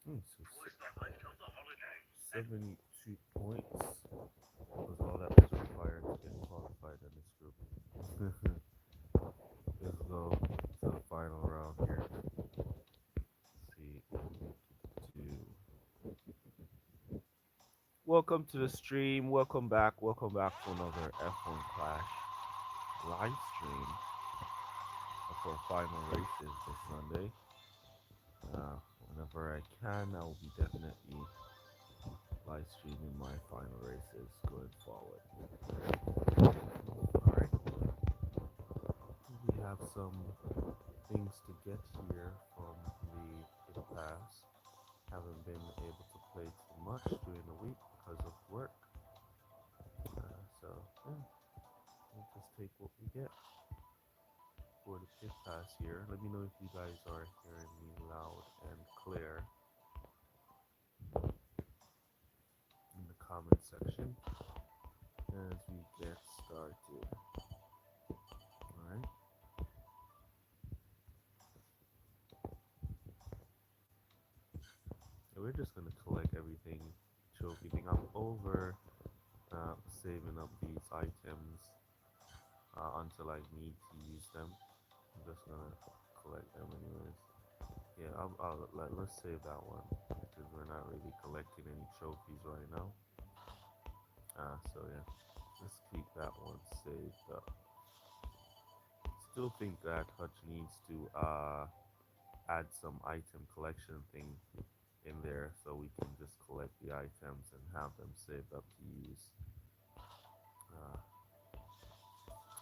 So 72 points was all that was required to get qualified in this group. Let's go to the final round here. See what we can do. Welcome to the stream. Welcome back. Welcome back to another F1 Clash live stream for final races this Sunday. Whenever I can, I will be definitely live streaming my final races going forward. Alright, we have some things to get here from the pit pass. Haven't been able to play too much during the week because of work. So, yeah, we'll just take what we get for the pit pass here. Let me know if you guys are hearing me loud and clear in the comment section as we get started. Alright. So we're just gonna collect everything, trophy thing. I'm over saving up these items until I need to use them. I'm just gonna collect them anyways. Yeah, let's save that one because we're not really collecting any trophies right now. So yeah, let's keep that one saved up. Still think that Hutch needs to add some item collection thing in there so we can just collect the items and have them saved up to use uh,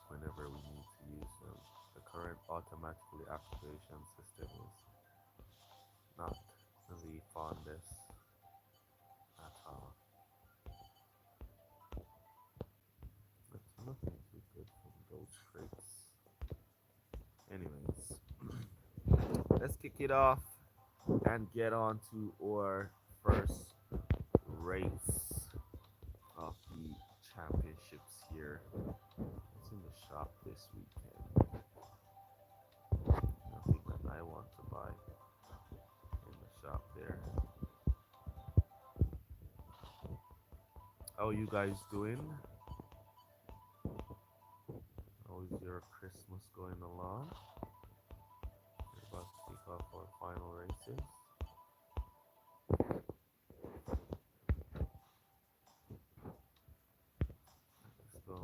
whenever we need to use them. The current automatically activation system is not the fondest at all. But nothing too good from those crates. Anyways, let's kick it off and get on to our first race of the championships here. What's in the shop this weekend? Nothing that I want to buy in the shop there. How are you guys doing? How is your Christmas going along? We're about to kick off our final races. Let's go.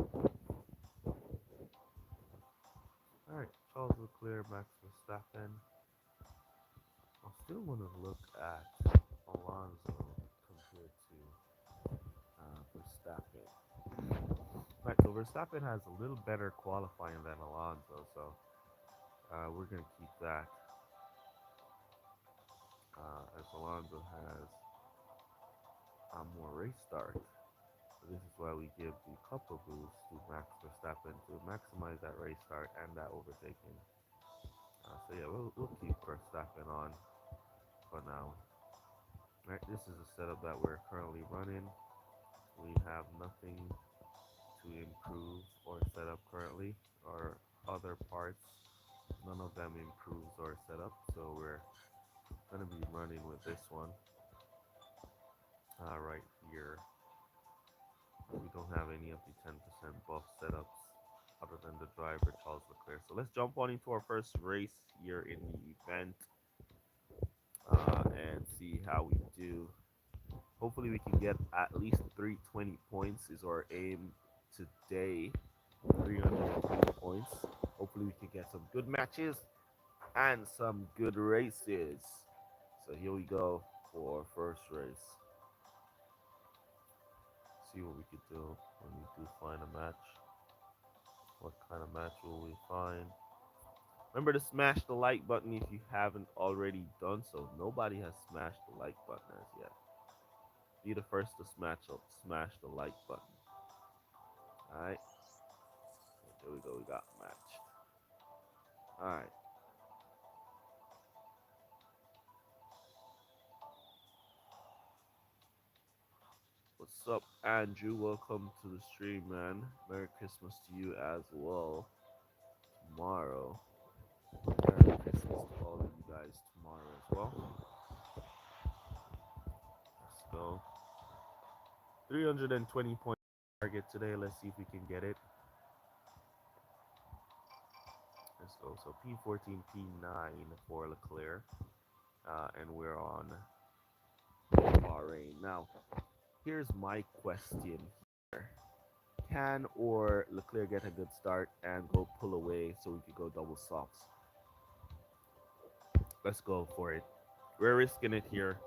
Alright, Charles Leclerc, Max Verstappen. I still want to look at Alonso compared to Verstappen. Right, so Verstappen has a little better qualifying than Alonso, so we're going to keep that as Alonso has more race start. So this is why we give the couple boost to Max Verstappen to maximize that race start and that overtaking. So yeah, we'll keep Verstappen on for now. Right, this is a setup that we're currently running. We have nothing to improve or set up currently. Our other parts, none of them improves our setup, so we're gonna be running with this one right here. We don't have any of the 10% buff setups other than the driver Charles Leclerc. So let's jump on into our first race here in the event and see how we do. Hopefully we can get at least 320 points is our aim today. 320 points. Hopefully we can get some good matches and some good races. So here we go for our first race. See what we could do when we do find a match. What kind of match will we find? Remember to smash the like button if you haven't already done so. Nobody has smashed the like button as yet. Be the first to smash the like button. Alright. There we go, we got matched. Alright. What's up, Andrew? Welcome to the stream, man. Merry Christmas to you as well. Tomorrow. Merry Christmas to all of you guys tomorrow as well. 320 point target today. Let's see if we can get it. Let's go. So P14, P9 for Leclerc. And we're on Bahrain. Now, here's my question here. Can or Leclerc get a good start and go pull away so we could go double softs? Let's go for it. We're risking it here.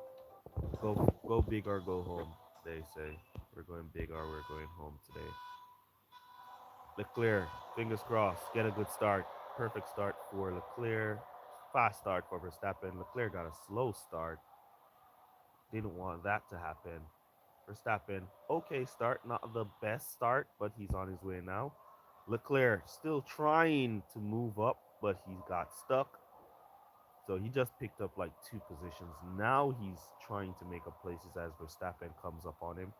Go big or go home, they say. We're going big or we're going home today. Leclerc, fingers crossed, get a good start. Perfect start for Leclerc. Fast start for Verstappen. Leclerc got a slow start. Didn't want that to happen. Verstappen, okay start, not the best start, but he's on his way now. Leclerc still trying to move up, but he got stuck. So he just picked up like 2 positions. Now he's trying to make up places as Verstappen comes up on him,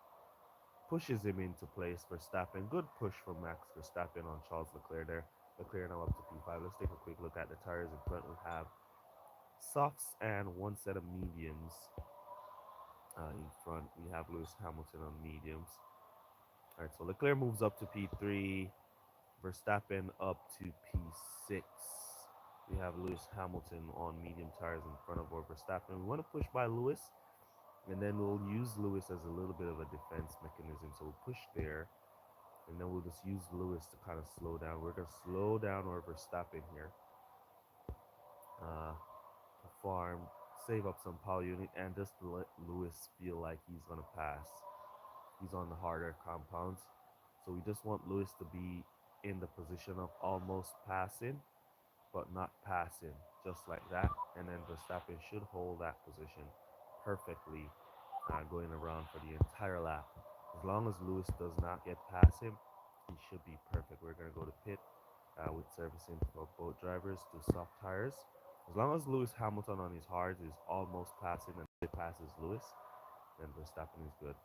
pushes him into place. Verstappen, good push from Max Verstappen on Charles Leclerc there. Leclerc now up to P5. Let's take a quick look at the tires in front. We have softs and one set of mediums in front. We have Lewis Hamilton on mediums. All right, so Leclerc moves up to P3. Verstappen up to P6. We have Lewis Hamilton on medium tires in front of our Verstappen. We want to push by Lewis, and then we'll use Lewis as a little bit of a defense mechanism. So we'll push there, and then we'll just use Lewis to kind of slow down. We're going to slow down our Verstappen here to farm, save up some power unit, and just to let Lewis feel like he's going to pass. He's on the harder compounds. So we just want Lewis to be in the position of almost passing, but not passing, just like that. And then Verstappen should hold that position perfectly, going around for the entire lap. As long as Lewis does not get past him, he should be perfect. We're going to go to pit with servicing for both drivers to soft tires. As long as Lewis Hamilton on his hards is almost passing and it passes Lewis, then Verstappen is good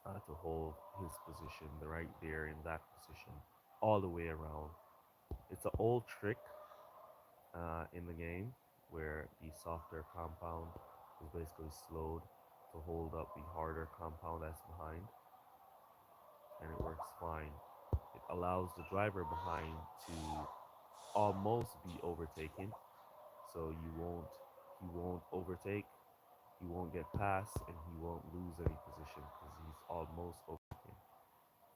to hold his position right there in that position all the way around. It's an old trick in the game where the softer compound is basically slowed to hold up the harder compound that's behind, and it works fine. It allows the driver behind to almost be overtaken, so he won't overtake, he won't get past, and he won't lose any position because he's almost overtaken.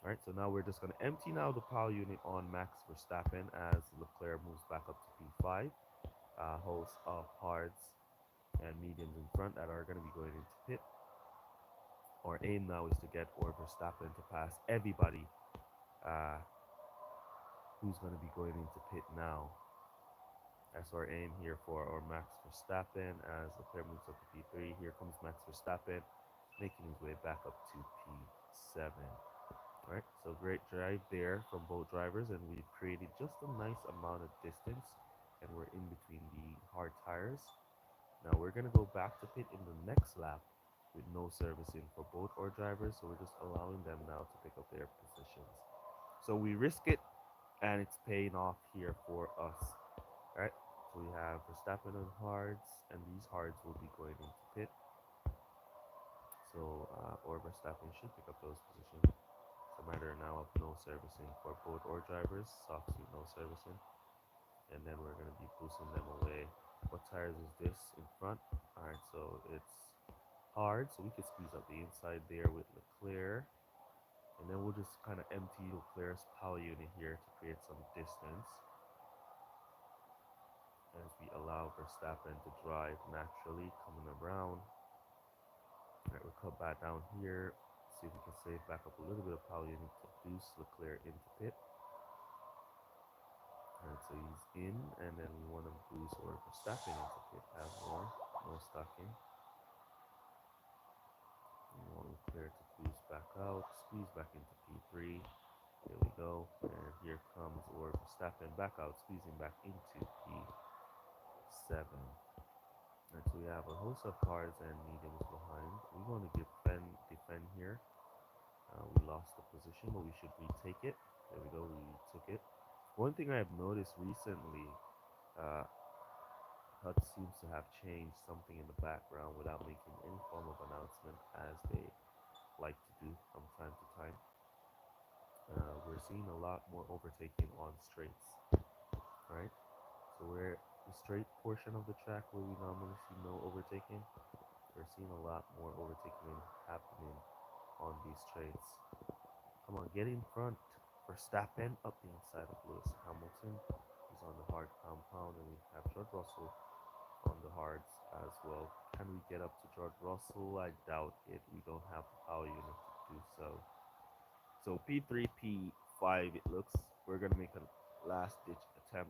All right, so now we're just going to empty now the power unit on Max Verstappen as Leclerc moves back up to P5. Host of hards and mediums in front that are going to be going into pit. Our aim now is to get Verstappen to pass everybody uh, who's going to be going into pit now. That's our aim here for our Max Verstappen as Leclerc moves up to P3. Here comes Max Verstappen making his way back up to P7. All right, so great drive there from both drivers, and we've created just a nice amount of distance, and we're in between the hard tires. Now we're going to go back to pit in the next lap with no servicing for both our drivers, so we're just allowing them now to pick up their positions. So we risk it, and it's paying off here for us. All right, so we have Verstappen on hards, and these hards will be going into pit. So or Verstappen should pick up those positions. It's a matter now of no servicing for both our drivers, softs with no servicing, and then we're going to be boosting them away. What tires is this in front? All right, so it's hard, so we can squeeze up the inside there with Leclerc, and then we'll just kind of empty Leclerc's power unit here to create some distance as we allow Verstappen to drive naturally coming around. All right, we'll cut back down here, see if we can save back up a little bit of power unit to boost Leclerc into pit. All right, so he's in, and then we want to boost or Verstappen into pit, have more, no stocking. We want Leclerc to boost back out, squeeze back into P3. There we go. And here comes or Verstappen back out, squeezing back into P7. And so we have a host of cards and mediums behind. We want to defend here. We lost the position, but we should retake it. There we go, we took it. One thing I've noticed recently, HUD seems to have changed something in the background without making any form of announcement as they like to do from time to time. We're seeing a lot more overtaking on straights, right? So we're the straight portion of the track where we normally see no overtaking. We're seeing a lot more overtaking happening on these straights. Come on, get in front. Verstappen up the inside of Lewis Hamilton. He's on the hard compound, and we have George Russell on the hards as well. Can we get up to George Russell? I doubt it. We don't have the power unit to do so. So P3, P5, it looks. We're going to make a last ditch attempt,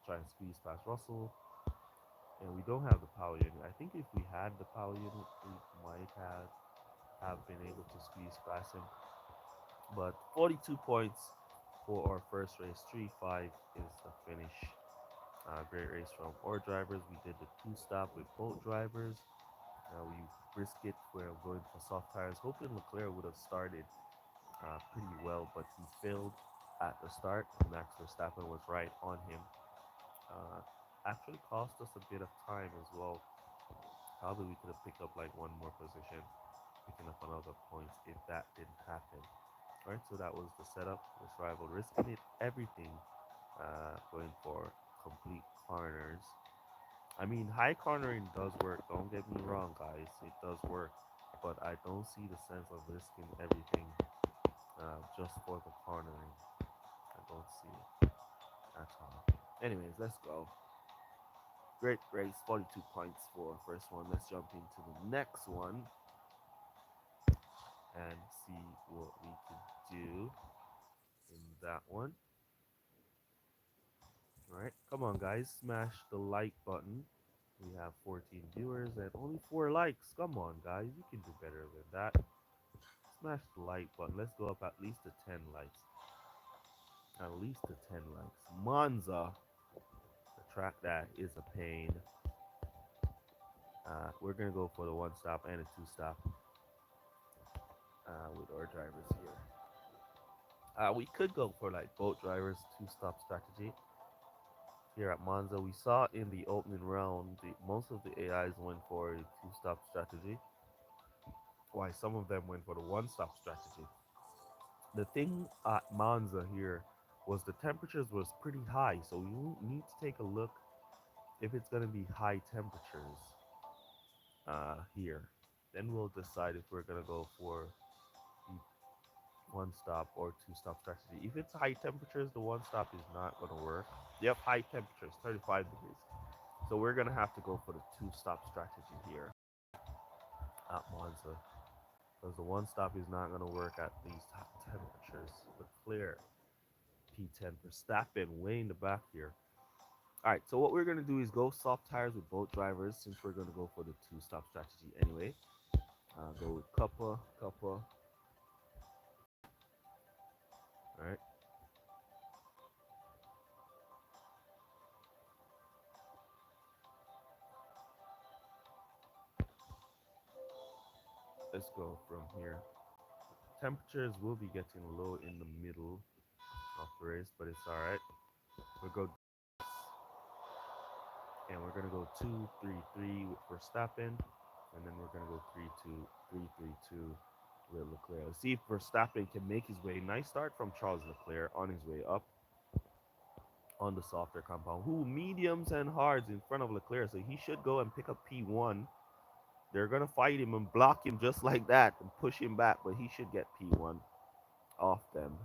try and squeeze past Russell. And we don't have the power unit. I think if we had the power unit, we might have been able to squeeze past him. But 42 points for our first race. 3-5 is the finish. Great race from our drivers. We did the two stop with both drivers. We risked it. We're going for soft tires. Hoping Leclerc would have started pretty well, but he failed at the start. Max Verstappen was right on him. Actually cost us a bit of time as well. Probably we could have picked up like one more position, picking up another points if that didn't happen. All right, so that was the setup. This rival risking it, everything, going for complete corners. I mean, high cornering does work. Don't get me wrong, guys. It does work, but I don't see the sense of risking everything just for the cornering. I don't see it at all. Anyways, let's go. Great race, 42 points for first one. Let's jump into the next one and see what we can do in that one. All right, come on, guys, smash the like button. We have 14 viewers and only 4 likes. Come on, guys, you can do better than that. Smash the like button. Let's go up at least to 10 likes. At least to 10 likes. Monza, the track that is a pain. We're gonna go for the one stop and a two stop with our drivers here. We could go for like both drivers two stop strategy here at Monza. We saw in the opening round, most of the AIs went for a two stop strategy, while some of them went for the one stop strategy. The thing at Monza here was the temperatures was pretty high, so you need to take a look if it's going to be high temperatures here. Then we'll decide if we're going to go for the one stop or two stop strategy. If it's high temperatures, the one stop is not going to work. Yep, high temperatures, 35 degrees. So we're going to have to go for the two stop strategy here at Monza, because the one stop is not going to work at these hot temperatures. But clear P10 for Verstappen way in the back here. All right, so what we're going to do is go soft tires with both drivers, since we're going to go for the two stop strategy anyway. Go with Cuppa. All right. Let's go from here. Temperatures will be getting low in the middle of the race, but it's all right. We'll go, and we're gonna go 2-3-3 with Verstappen, and then we're gonna go 3-2-3-3-2 with Leclerc. Let's see if Verstappen can make his way. Nice start from Charles Leclerc on his way up on the softer compound. Who mediums and hards in front of Leclerc, so he should go and pick up P1. They're gonna fight him and block him just like that and push him back, but he should get P1 off them,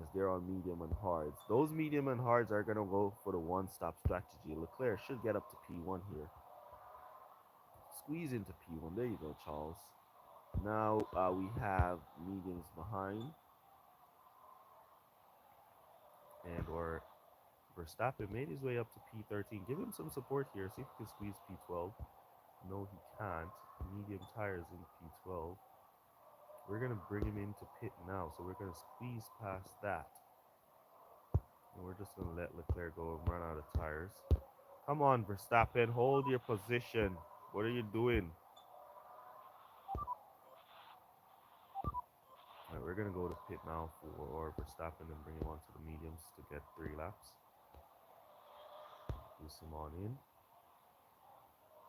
as they're on medium and hards. Those medium and hards are going to go for the one-stop strategy. Leclerc should get up to P1 here. Squeeze into P1. There you go, Charles. Now we have mediums behind. And or Verstappen made his way up to P13. Give him some support here. See if he can squeeze P12. No, he can't. Medium tires in P12. We're going to bring him into pit now. So we're going to squeeze past that. And we're just going to let Leclerc go and run out of tires. Come on, Verstappen, hold your position. What are you doing? All right, we're going to go to pit now for Verstappen and bring him onto the mediums to get 3 laps. Use him on in.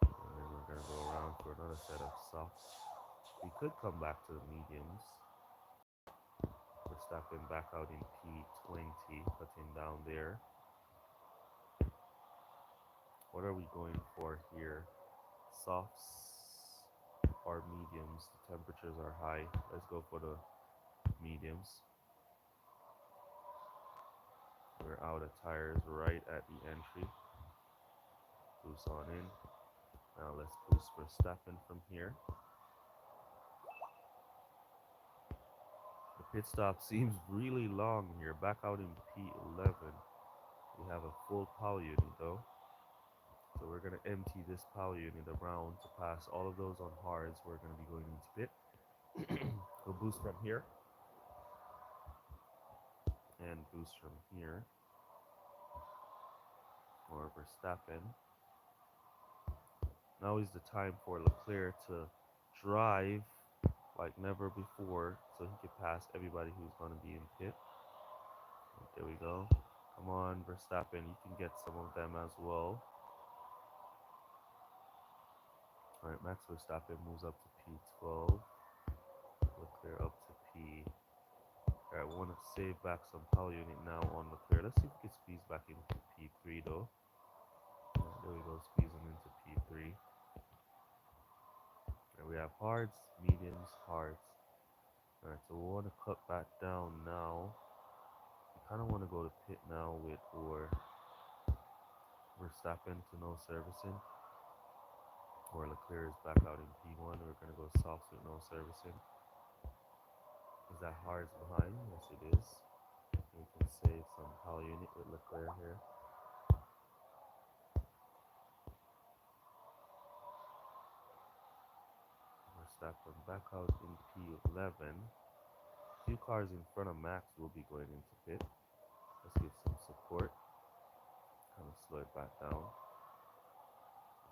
And then we're going to go around for another set of softs. We could come back to the mediums. We're stepping back out in P20, cutting down there. What are we going for here? Softs or mediums? The temperatures are high. Let's go for the mediums. We're out of tires right at the entry. Boost on in. Now let's boost for stepping from here. The pit stop seems really long here. Back out in P11. We have a full power unit though. So we're going to empty this power unit around to pass all of those on hards. We're going to be going into pit. We'll boost from here. And boost from here. Or Verstappen. Now is the time for Leclerc to drive like never before so he can pass everybody who's going to be in pit. There we go. Come on, Verstappen, you can get some of them as well. Alright, Max Verstappen moves up to P12. Leclerc up to P. Alright, we want to save back some power unit now on Leclerc. Let's see if we can squeeze back into P3 though. There we go, squeezing into P3. And we have hards, mediums, hards. Alright, so we want to cut back down now. We kind of want to go to pit now with or Verstappen to no servicing. Or Leclerc is back out in P1. We're going to go softs with no servicing. Is that hards behind? Yes, it is. We can save some power unit with Leclerc here. Verstappen back out in P11. Few cars in front of Max will be going into pit. Let's give some support. Kind of slow it back down.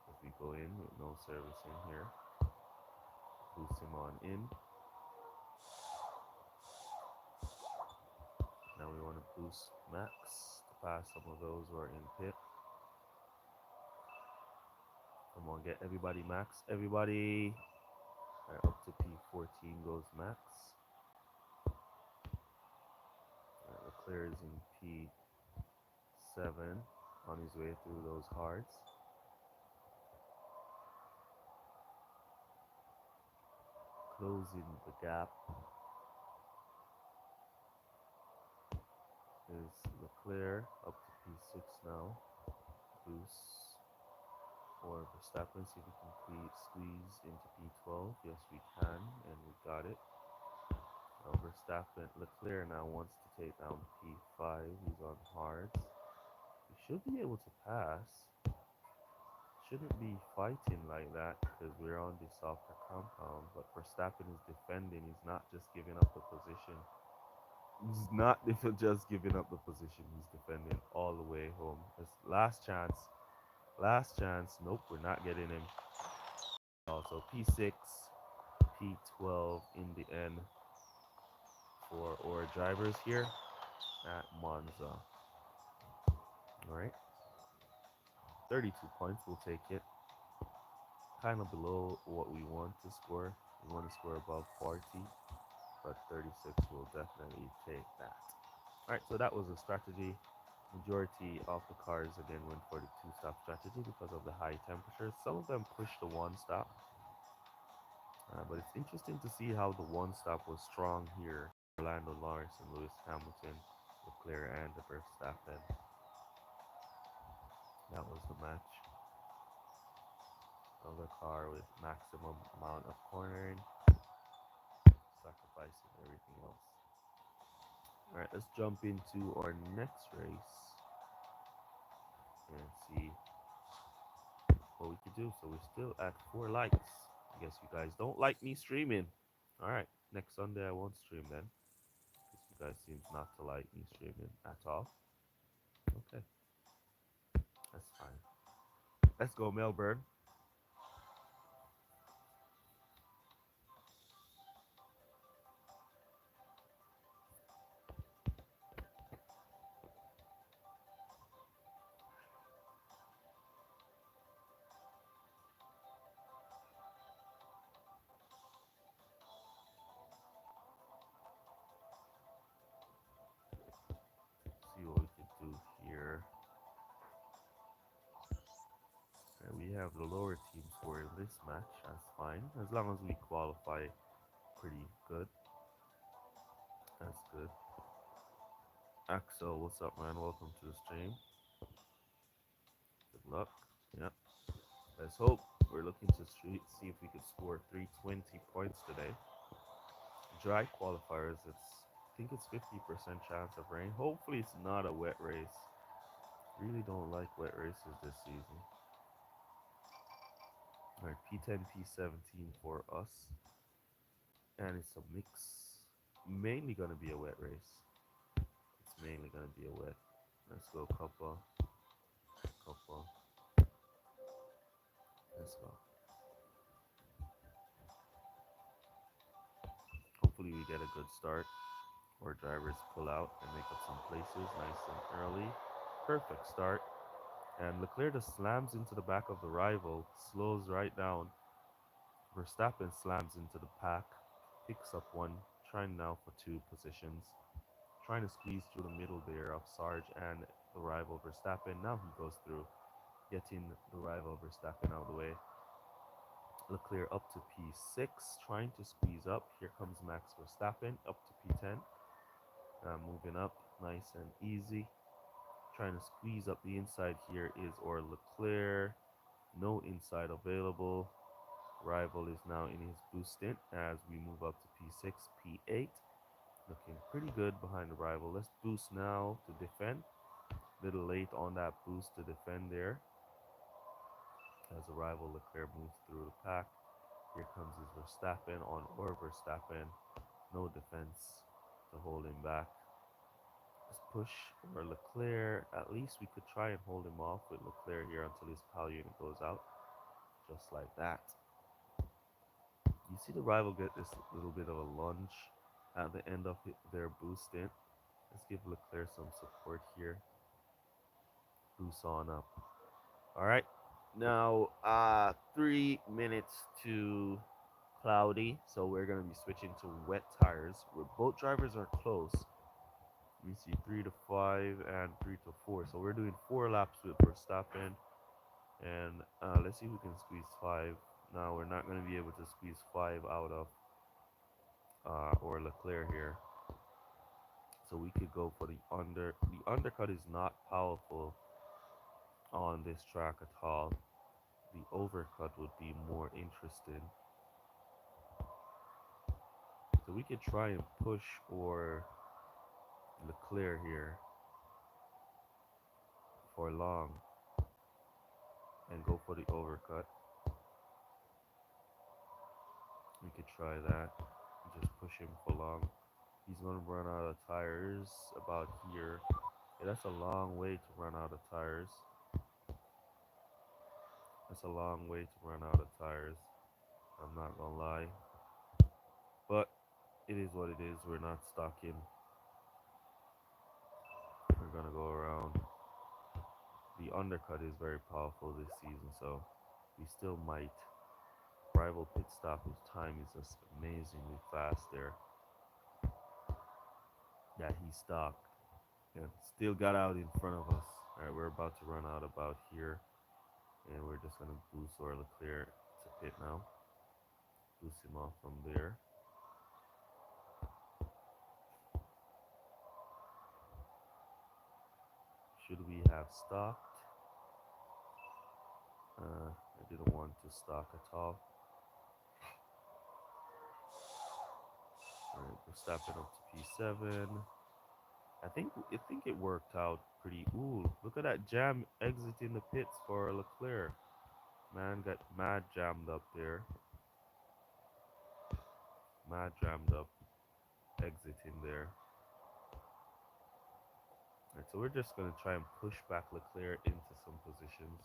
As we go in with no servicing here. Boost him on in. Now we want to boost Max to pass some of those who are in pit. Come on, get everybody Max. Everybody. Right, up to P14 goes Max. Right, Leclerc is in P7 on his way through those hards. Closing the gap is Leclerc up to P6 now. Boost for Verstappen, see if we can squeeze into P12. Yes, we can, and we got it. Now Verstappen, Leclerc now wants to take down P5. He's on hards. He should be able to pass. Shouldn't be fighting like that because we're on the softer compound. But Verstappen is defending. He's not just giving up the position. He's not just giving up the position. He's defending all the way home. It's last chance. Last chance. Nope, we're not getting him. Also P6, P12 in the end for our drivers here at Monza. All right. 32 points. We'll take it. Kind of below what we want to score. We want to score above 40, but 36 will definitely take that. All right, so that was a strategy. Majority of the cars again went for the two-stop strategy because of the high temperatures. Some of them pushed the one-stop, but it's interesting to see how the one-stop was strong here. Orlando Lawrence and Lewis Hamilton, Leclerc and the Verstappen. That was the match. Another car with maximum amount of cornering, sacrificing everything else. All right, let's jump into our next race and see what we can do. So we're still at 4 likes. I guess you guys don't like me streaming. All right, next Sunday I won't stream then, because you guys seem not to like me streaming at all. Okay, that's fine. Let's go, Melbourne. have the lower teams for this match. That's fine. As long as we qualify pretty good. That's good. Axel, what's up, man? Welcome to the stream. Good luck. Yeah. Let's hope. We're looking to see if we could score 320 points today. Dry qualifiers, I think it's 50% chance of rain. Hopefully it's not a wet race. Really don't like wet races this season. Alright, P10, P17 for us. And it's a mix. Mainly gonna be a wet race. It's mainly gonna be a wet. Let's go couple. Couple. Let's go. Hopefully we get a good start. Or drivers pull out and make up some places nice and early. Perfect start. And Leclerc just slams into the back of the rival, slows right down. Verstappen slams into the pack, picks up one, trying now for two positions. Trying to squeeze through the middle there of Sarge and the rival Verstappen. Now he goes through, getting the rival Verstappen out of the way. Leclerc up to P6, trying to squeeze up. Here comes Max Verstappen up to P10. Moving up nice and easy. Trying to squeeze up the inside here is or Leclerc. No inside available. Rival is now in his boost stint as we move up to P6, P8. Looking pretty good behind the rival. Let's boost now to defend. Little late on that boost to defend there. As the rival Leclerc moves through the pack. Here comes his Verstappen on or Verstappen. No defense to hold him back. Let's push or Leclerc. At least we could try and hold him off with Leclerc here until his PAL unit goes out. Just like that. You see the rival get this little bit of a lunge at the end of their boost stint. Let's give Leclerc some support here. Boost on up. All right. Now, 3 minutes to cloudy, so we're gonna be switching to wet tires. Where both drivers are close. Let me see, 3 to 5 and 3 to 4. So we're doing 4 laps with Verstappen, and let's see if we can squeeze 5. Now we're not gonna be able to squeeze 5 out of or Leclerc here. So we could go for the under. The undercut is not powerful on this track at all. The overcut would be more interesting. So we could try and push or Leclerc here for long and go for the overcut. We could try that and just push him for long. He's going to run out of tires about here. Yeah, that's a long way to run out of tires. That's a long way to run out of tires. I'm not going to lie. But it is what it is. We're not stocking. We're going to go around. The undercut is very powerful this season, so we still might. Rival pit stop, whose time is just amazingly fast there. Yeah, he stopped. Yeah, still got out in front of us. All right, we're about to run out about here, and we're just gonna boost or Leclerc to pit now. Boost him off from there. Should we have stocked? I didn't want to stock at all. All right, we're stepping up to P7. I think it worked out pretty. Ooh, look at that jam exiting the pits for Leclerc. Man got mad jammed up there. Mad jammed up exiting there. Alright, so we're just gonna try and push back Leclerc into some positions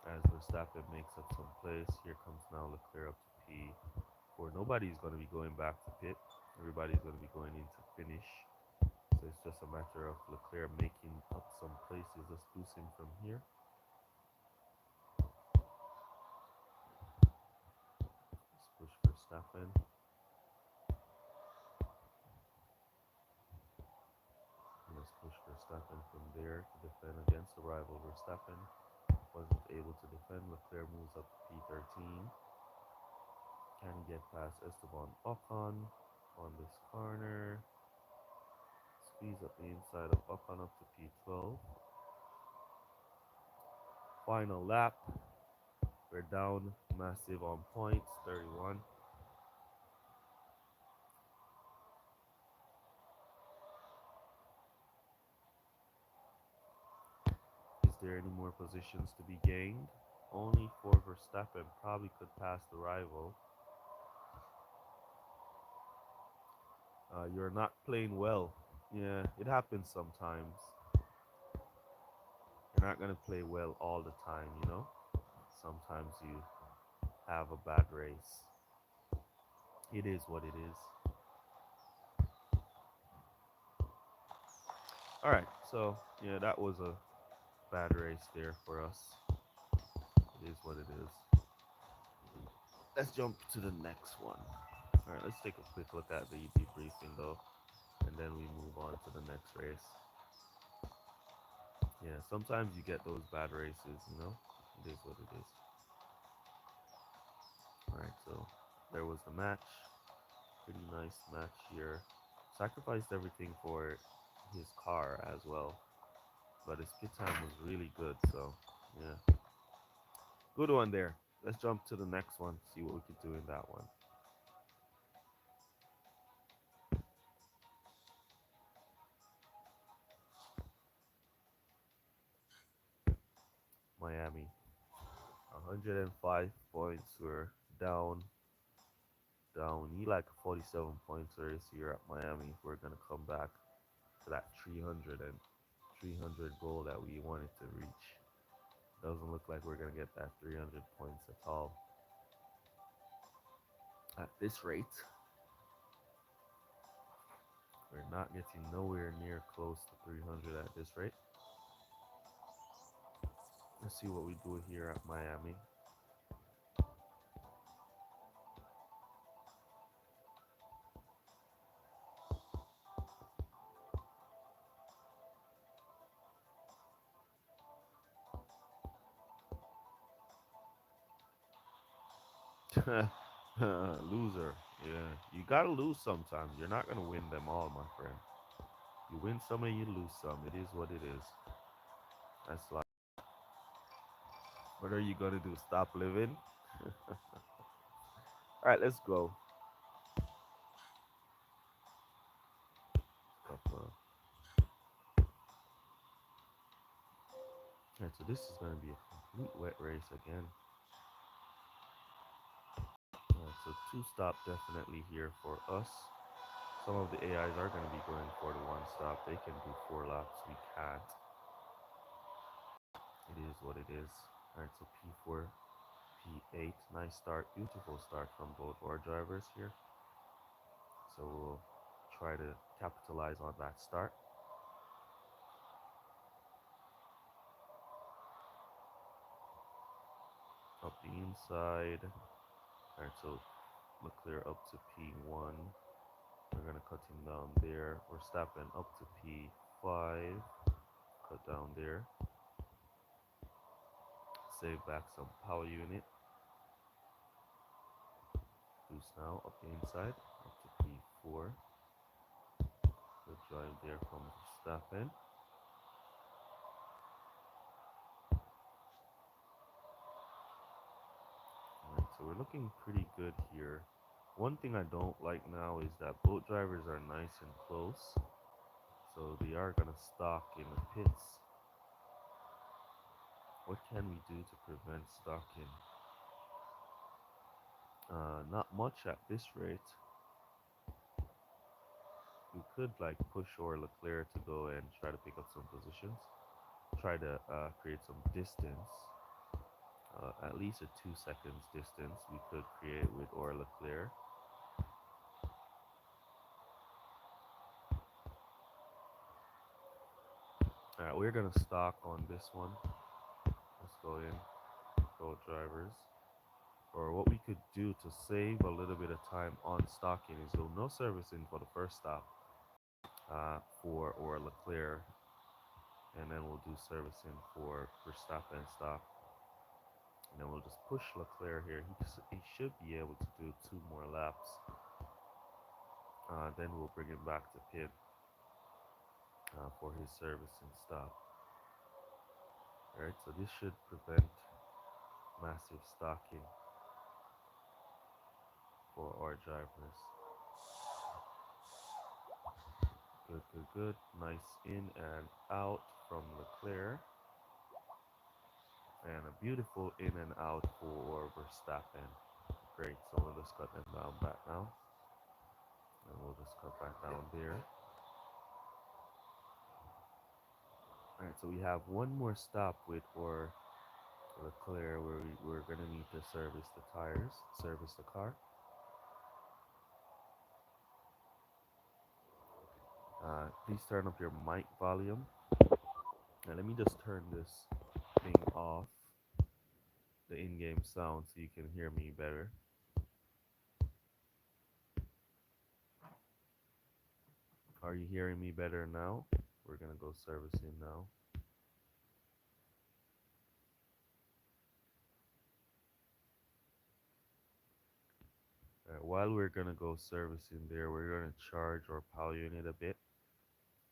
as Verstappen makes up some place. Here comes now Leclerc up to P4. Nobody's gonna be going back to pit. Everybody's gonna be going in to finish. So it's just a matter of Leclerc making up some places. Let's boost him from here. Let's push Verstappen. Let's push Verstappen from there to defend against the rival Verstappen. wasn't able to defend. Leclerc moves up to P13. Can he get past Esteban Ocon on this corner? Squeeze up the inside of Ocon up to P12. Final lap. We're down massive on points, 31. Is there any more positions to be gained? Only for Verstappen. Probably could pass the rival. You're not playing well. Yeah, it happens sometimes. You're not going to play well all the time, you know? Sometimes you have a bad race. It is what it is. All right, so yeah, that was a bad race there for us. It is what it is. Let's jump to the next one. All right, let's take a quick look at the debriefing though, and then we move on to the next race. Yeah, sometimes you get those bad races, you know? It is what it is. All right, so there was the match. Pretty nice match here. Sacrificed everything for his car as well, but his pit time was really good. So yeah, good one there. Let's jump to the next one. See what we can do in that one. Miami, 105 points. We're down. Need like 47 points race here at Miami if we're gonna come back to that 300 goal that we wanted to reach. Doesn't look like we're gonna get that 300 points at all at this rate. We're not getting nowhere near close to 300 at this rate. Let's see what we do here at Miami. Loser. Yeah, you gotta lose sometimes. You're not gonna win them all, my friend. You win some and you lose some. It is what it is. That's like, what are you gonna do? Stop living? All right, let's go. All right, so this is gonna be a complete wet race again. All right, so two stop definitely here for us. Some of the AIs are going to be going for the one stop. They can do 4 laps. We can't. It is what it is. All right, so P4, P8. Nice start. Beautiful start from both our drivers here. So we'll try to capitalize on that start. Up the inside. All right, so Leclerc up to P1. We're going to cut him down there. We're stepping up to P5. Cut down there. Save back some power unit. Boost now up the inside. Up to P4. Good drive there from Verstappen. Alright, so we're looking pretty good here. One thing I don't like now is that both drivers are nice and close. So they are going to stock in the pits. What can we do to prevent stocking? Not much at this rate. We could like push or Leclerc to go and try to pick up some positions. Try to create some distance. At least a 2 seconds distance we could create with or Leclerc. Alright, we're gonna stock on this one. Let's go in, go drivers. Or what we could do to save a little bit of time on stocking is go no servicing for the first stop for or Leclerc, and then we'll do servicing for Verstappen stop. And then we'll just push Leclerc here. He should be able to do 2 more laps. Then we'll bring him back to pit for his service and stop. All right, so this should prevent massive stocking for our drivers. Good, good, good. Nice in and out from Leclerc. And a beautiful in and out for Verstappen. Great, so we'll just cut them down back now. And we'll just cut back down there. Alright, so we have one more stop with our Leclerc where we're going to need to service the tires, service the car. Please turn up your mic volume. And let me just turn this thing off, the in-game sound, so you can hear me better. Are you hearing me better now? We're going to go servicing now. While we're going to go servicing there, we're going to charge our power unit a bit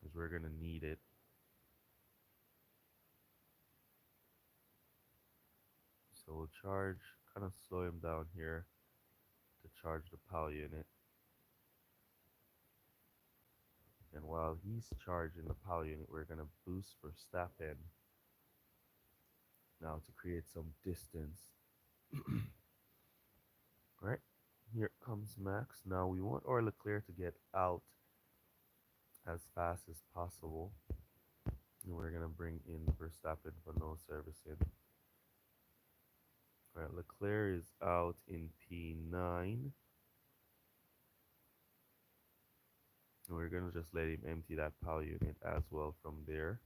because we're going to need it. So we'll charge, kind of slow him down here to charge the power unit. And while he's charging the power unit, we're going to boost for Verstappen now to create some distance. Right, here comes Max. Now we want our Leclerc to get out as fast as possible. And we're going to bring in Verstappen for no servicing. Alright, Leclerc is out in P9. And we're going to just let him empty that power unit as well from there.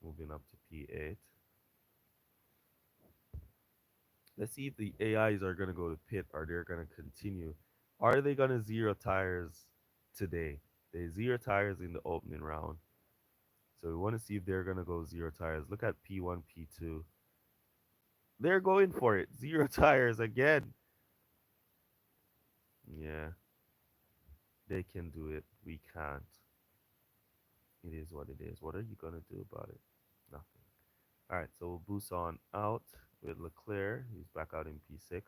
Moving up to P8. Let's see if the AIs are going to go to pit or they're going to continue. Are they going to zero tires today? They zero tires in the opening round. So we want to see if they're going to go zero tires. Look at P1, P2. They're going for it. Zero tires again. Yeah. They can do it. We can't. It is what it is. What are you going to do about it? Nothing. All right, so we'll boost on out with Leclerc. He's back out in P6.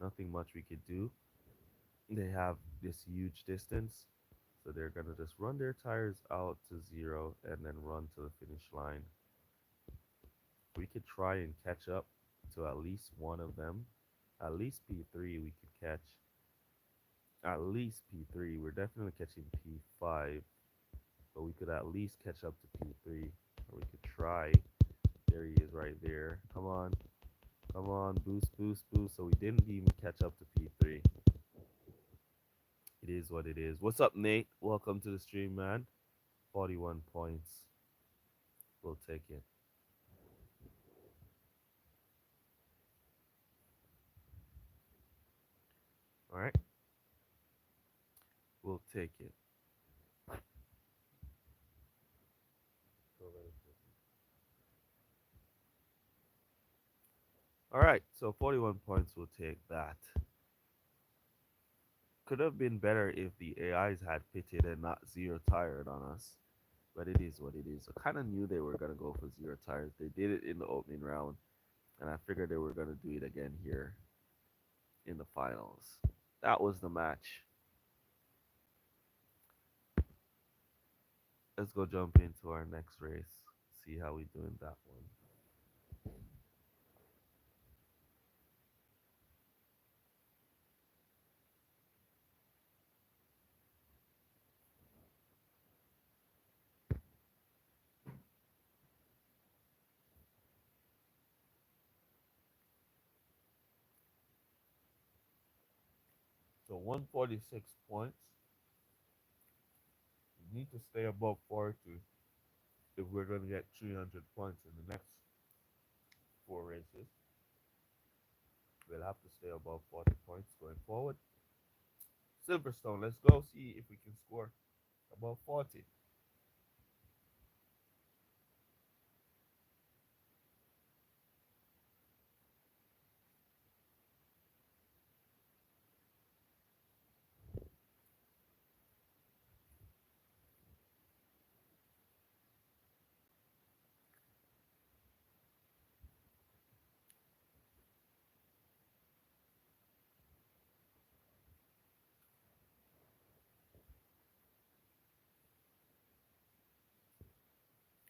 Nothing much we could do. They have this huge distance, so they're going to just run their tires out to zero and then run to the finish line. We could try and catch up to at least one of them. At least P3 we could catch. At least P3. We're definitely catching P5, but we could at least catch up to P3. Or we could try. There he is right there. Come on. Come on. Boost, boost, boost. So we didn't even catch up to P3. It is what it is. What's up, Nate? Welcome to the stream, man. 41 points. We'll take it. All right. We'll take it. All right. So 41 points. We'll take that. Could have been better if the AIs had pitted and not zero tired on us. But it is what it is. I kind of knew they were going to go for zero tires. They did it in the opening round. And I figured they were going to do it again here in the finals. That was the match. Let's go jump into our next race. See how we do in that one. So 146 points. We need to stay above 40 if we're going to get 300 points in the next 4 races. We'll have to stay above 40 points going forward. Silverstone, let's go see if we can score above 40.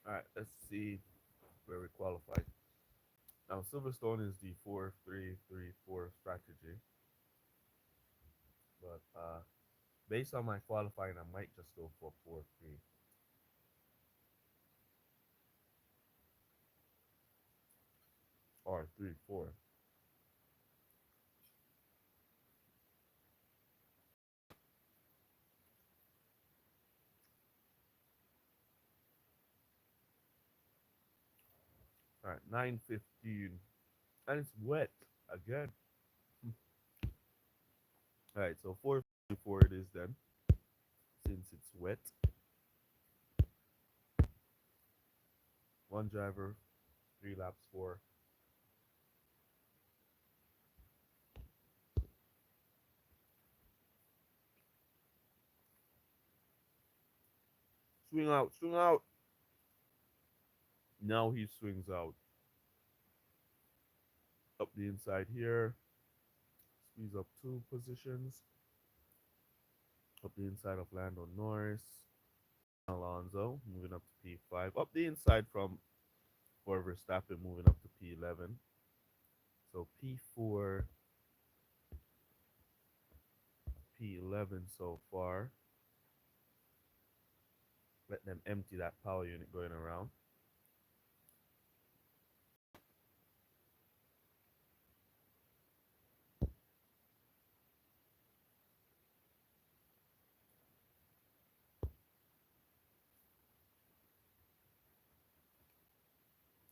All right, let's see where we qualified. Now, Silverstone is the 4-3-3-4 strategy, but based on my qualifying, I might just go for 4-3 or 3-4. All right, 9:15, and it's wet again. All right, so 4:54 it is then, since it's wet. One driver, 3 laps for. Swing out, swing out. Now he swings out. Up the inside here. Squeeze up 2 positions. Up the inside of Lando Norris. Alonso moving up to P5. Up the inside from for Verstappen moving up to P11. So P4, P11 so far. Let them empty that power unit going around.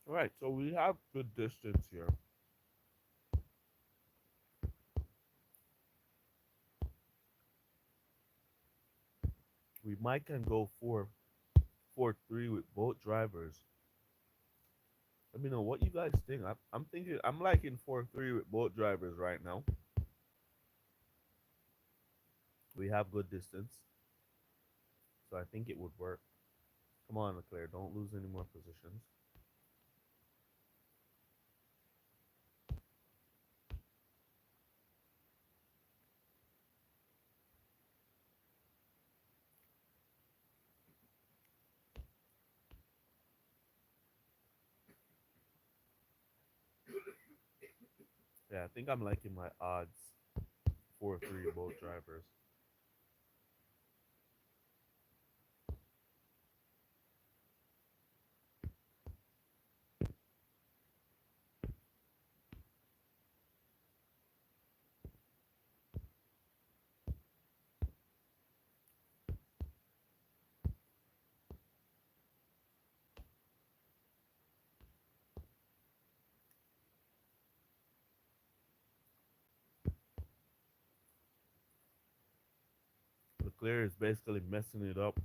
All right, so we have good distance here. We might can go 4-3 with both drivers. Let me know what you guys think. I'm thinking I'm liking 4-3 with both drivers right now. We have good distance, so I think it would work. Come on, Leclerc, don't lose any more positions. Yeah, I think I'm liking my odds 4-3 both drivers. Leclerc is basically messing it up,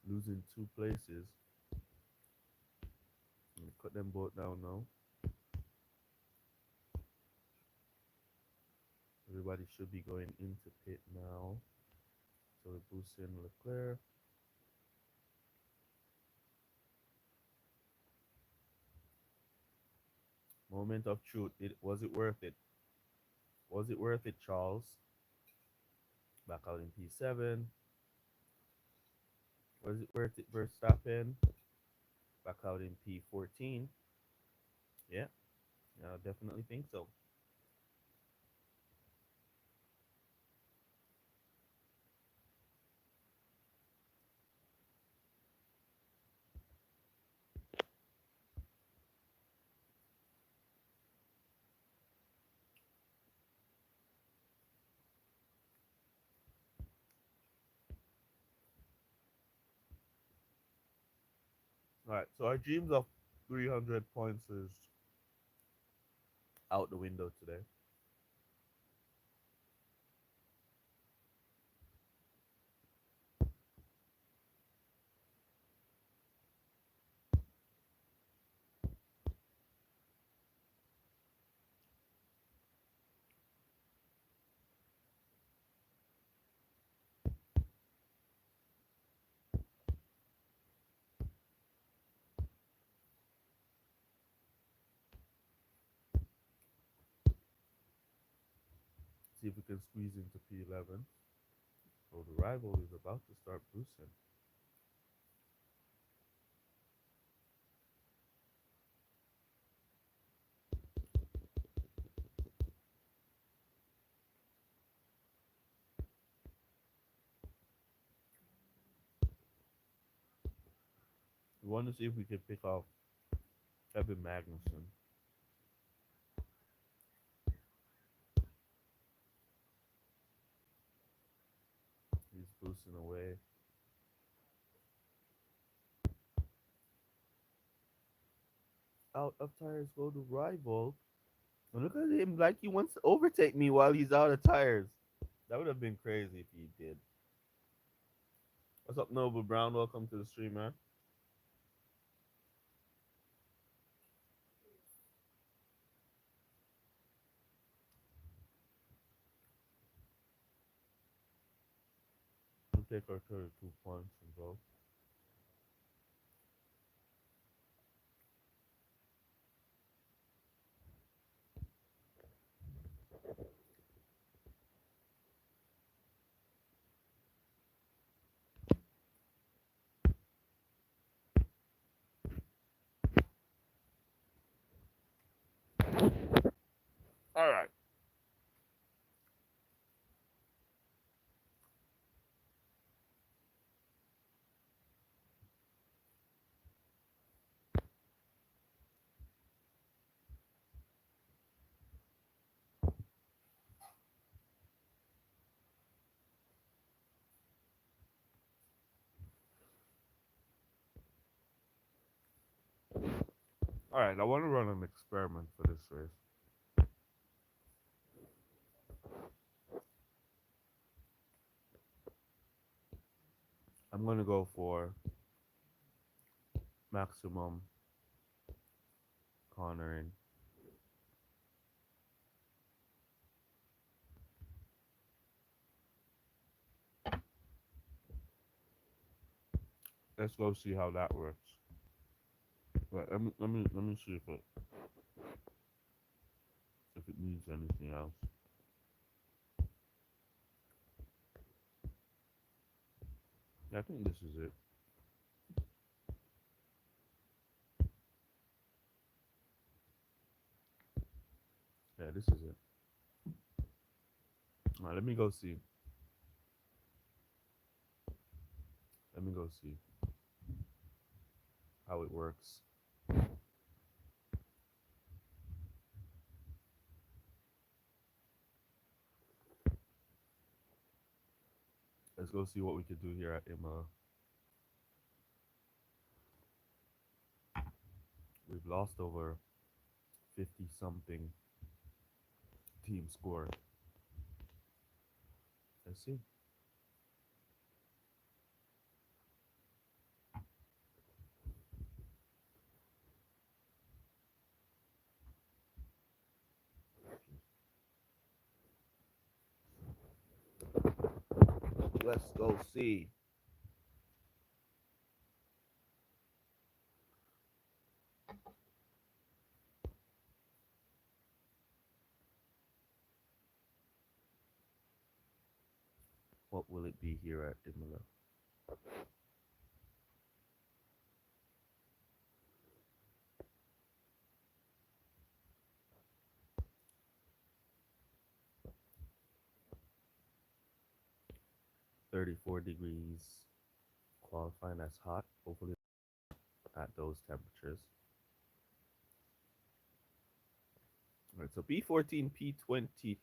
losing 2 places. Cut them both down now. Everybody should be going into pit now. So we boost in Leclerc. Moment of truth. Was it worth it? Was it worth it, Charles? Back out in P7. Was it worth it, Verstappen? Back out in P14. Yeah, I definitely think so. All right, so our dreams of 300 points is out the window today. See if we can squeeze into P11. So the rival is about to start boosting. We want to see if we can pick off Evan Magnuson. He's boosting away. Out of tires go to rival. And look at him like he wants to overtake me while he's out of tires. That would have been crazy if he did. What's up, Noble Brown? Welcome to the stream, man. We'll take our 32 points and go. All right. All right. I want to run an experiment for this race. I'm going to go for maximum cornering. Let's go see how that works. But let me see if it needs anything else. I think this is it. Yeah, this is it. All right, let me go see. Let me go see how it works. Let's go see what we could do here at Imola. We've lost over 50 something team score. Let's see. Let's go see. What will it be here at Imola? $34 qualifying. That's hot. Hopefully at those temperatures. All right, so B14, P20.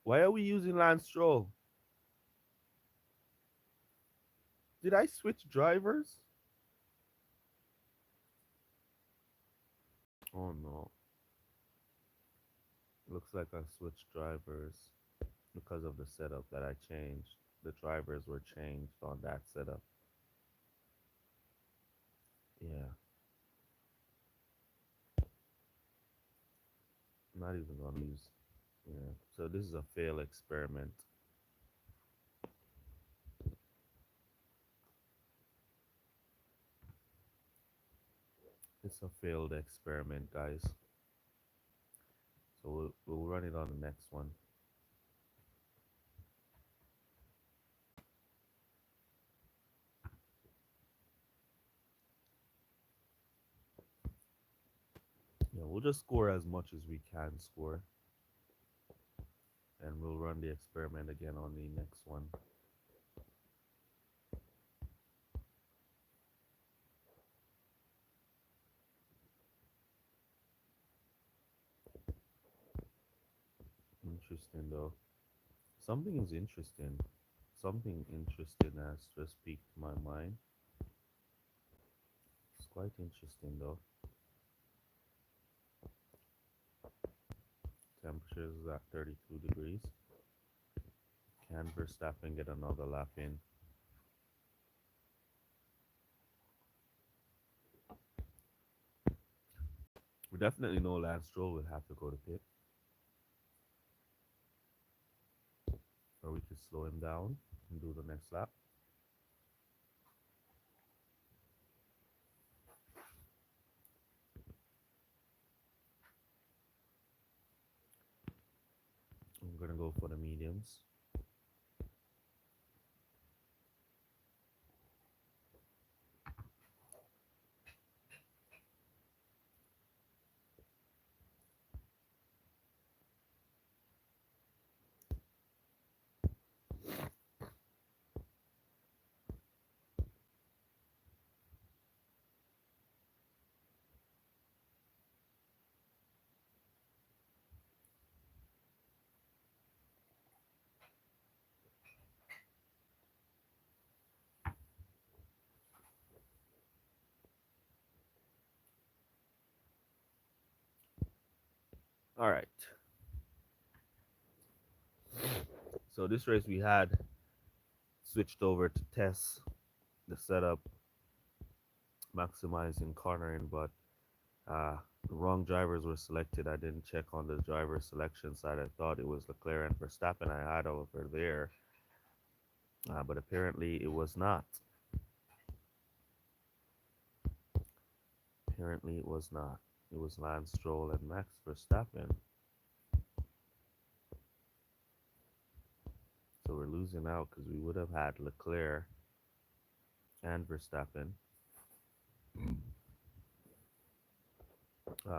Why are we using Lance Stroll? Did I switch drivers? Oh no. Looks like I switched drivers because of the setup that I changed. The drivers were changed on that setup. Yeah. I'm not even gonna use. Yeah. So this is a failed experiment. It's a failed experiment, guys. So we'll run it on the next one. Yeah, we'll just score as much as we can score. And we'll run the experiment again on the next one. interesting though. Something is interesting. Something interesting has just piqued my mind. It's quite interesting though. Temperature is at 32 degrees. Can Verstappen get another lap in? We definitely know Lance Stroll will have to go to pit, or we could slow him down and do the next lap. I'm gonna go for the mediums. All right. So this race we had switched over to test the setup, maximizing cornering, but the wrong drivers were selected. I didn't check on the driver selection side. I thought it was Leclerc and Verstappen I had over there, but apparently it was not. Apparently it was not. It was Lance Stroll and Max Verstappen. So we're losing out because we would have had Leclerc and Verstappen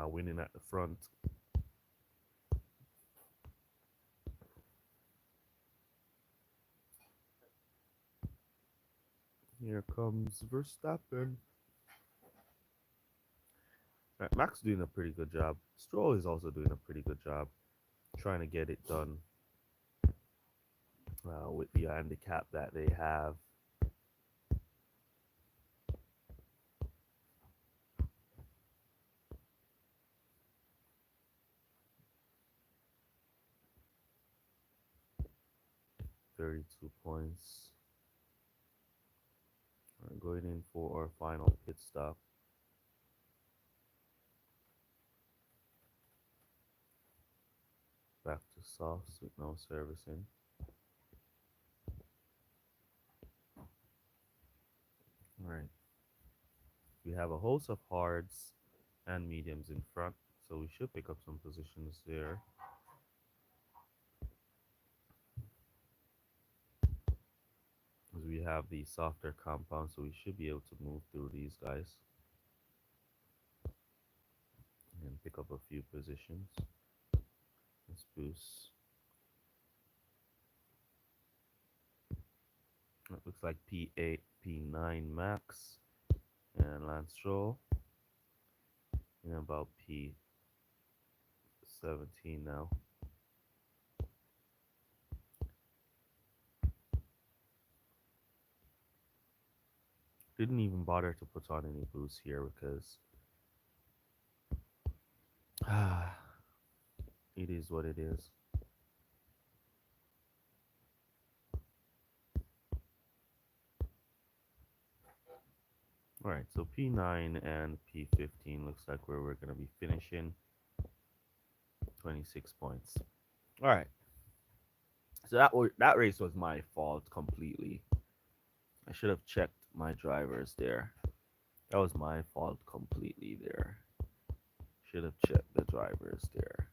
winning at the front. Here comes Verstappen. Right, Max doing a pretty good job. Stroll is also doing a pretty good job trying to get it done with the handicap that they have. $32 points. We're going in for our final pit stop. Back to softs with no servicing. Alright. We have a host of hards and mediums in front, so we should pick up some positions there. As we have the softer compound, so we should be able to move through these guys and pick up a few positions. Let's boost. It looks like P8, P9 max, and Lance Stroll in about P17 now. Didn't even bother to put on any boost here because it is what it is. Alright, so P9 and P15 looks like where we're going to be finishing. 26 points. Alright, so that race was my fault completely. I should have checked my drivers there. That was my fault completely there. Should have checked the drivers there.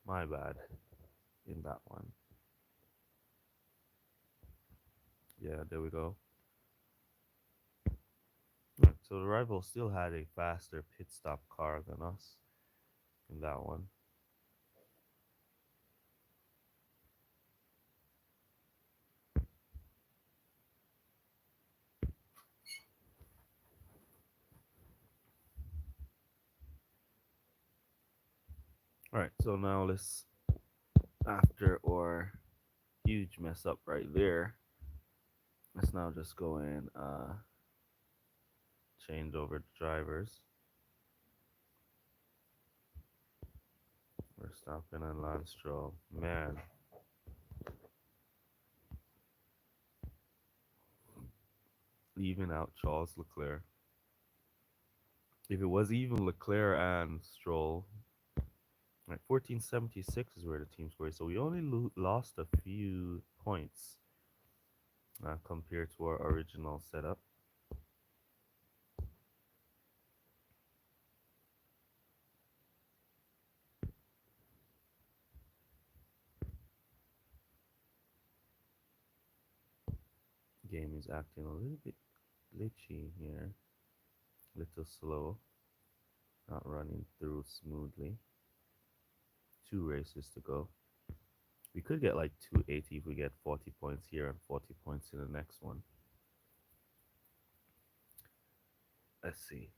My bad in that one. Yeah, there we go. Right, so the rival still had a faster pit stop car than us in that one. All right, so now let's, after our huge mess up right there, let's now just go and change over the drivers. We're stopping on Lance Stroll. Man, leaving out Charles Leclerc. If it was even Leclerc and Stroll, right, 1476 is where the team scored. So we only lost a few points compared to our original setup. Game is acting a little bit glitchy here, a little slow, not running through smoothly. 2 races to go. We could get like 280 if we get 40 points here and 40 points in the next one. Let's see.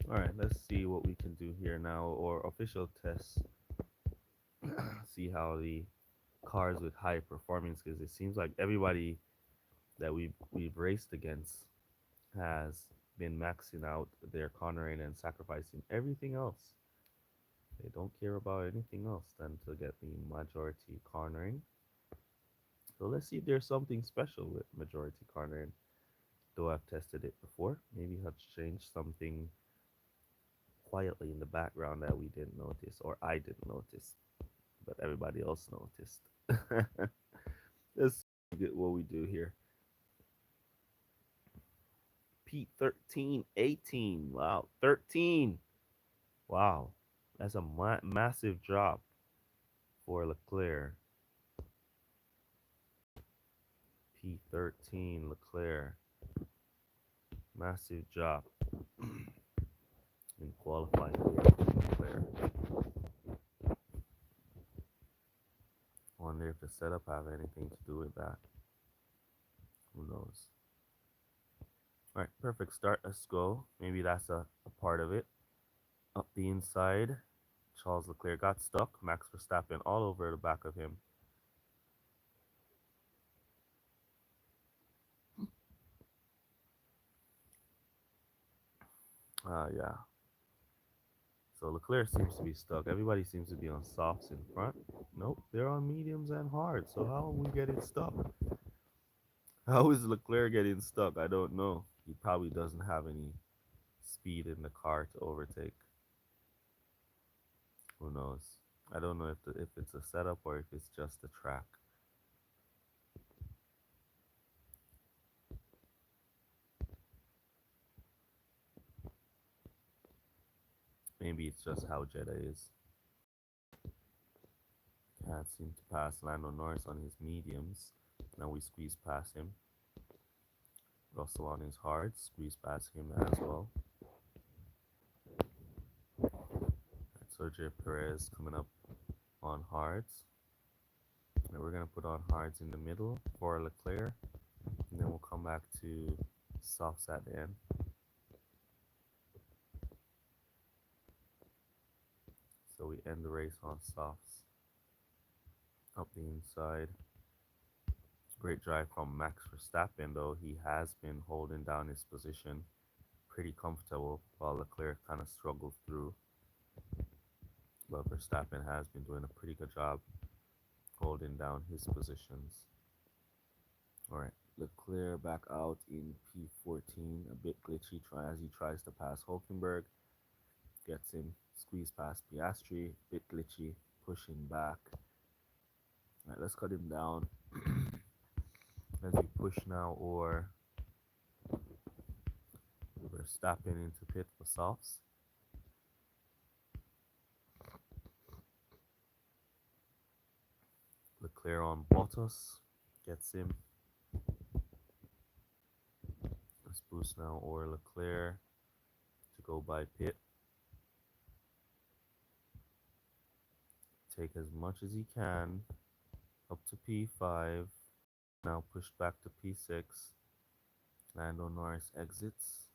All right, let's see what we can do here now, or official tests. See how the cars with high performance, because it seems like everybody that we've raced against has been maxing out their cornering and sacrificing everything else. They don't care about anything else than to get the majority cornering. So let's see if there's something special with majority cornering. Though I've tested it before, maybe have changed something quietly in the background that we didn't notice, or I didn't notice, but everybody else noticed. Let's get what we do here. P13, 18. Wow, 13. Wow, that's a massive drop for Leclerc. P13, Leclerc. Massive drop in qualifying for Leclerc. Wonder if the setup have anything to do with that. Who knows? All right, perfect start. Let's go. Maybe that's a part of it. Up the inside, Charles Leclerc got stuck. Max Verstappen all over the back of him. Yeah. So Leclerc seems to be stuck. Everybody seems to be on softs in front. Nope, they're on mediums and hard. So how are we getting stuck? How is Leclerc getting stuck? I don't know. He probably doesn't have any speed in the car to overtake. Who knows? I don't know if it's a setup or if it's just a track. Maybe it's just how Jeddah is. Can't seem to pass Lando Norris on his mediums. Now we squeeze past him. Russell on his hards, squeeze past him as well. Sergio Perez coming up on hards. And we're going to put on hards in the middle for Leclerc. And then we'll come back to softs at the end. So we end the race on softs. Up the inside. Great drive from Max Verstappen, though he has been holding down his position pretty comfortable while Leclerc kind of struggled through. But Verstappen has been doing a pretty good job holding down his positions. All right, Leclerc back out in P14, a bit glitchy as he tries to pass Hulkenberg. Gets him, squeeze past Piastri, bit glitchy, pushing back. All right, let's cut him down as we push now, or Verstappen into pit for softs. Leclerc on Bottas, gets him. boost now, or Leclerc to go by pit. Take as much as he can up to P5. Now push back to P6. Lando Norris exits.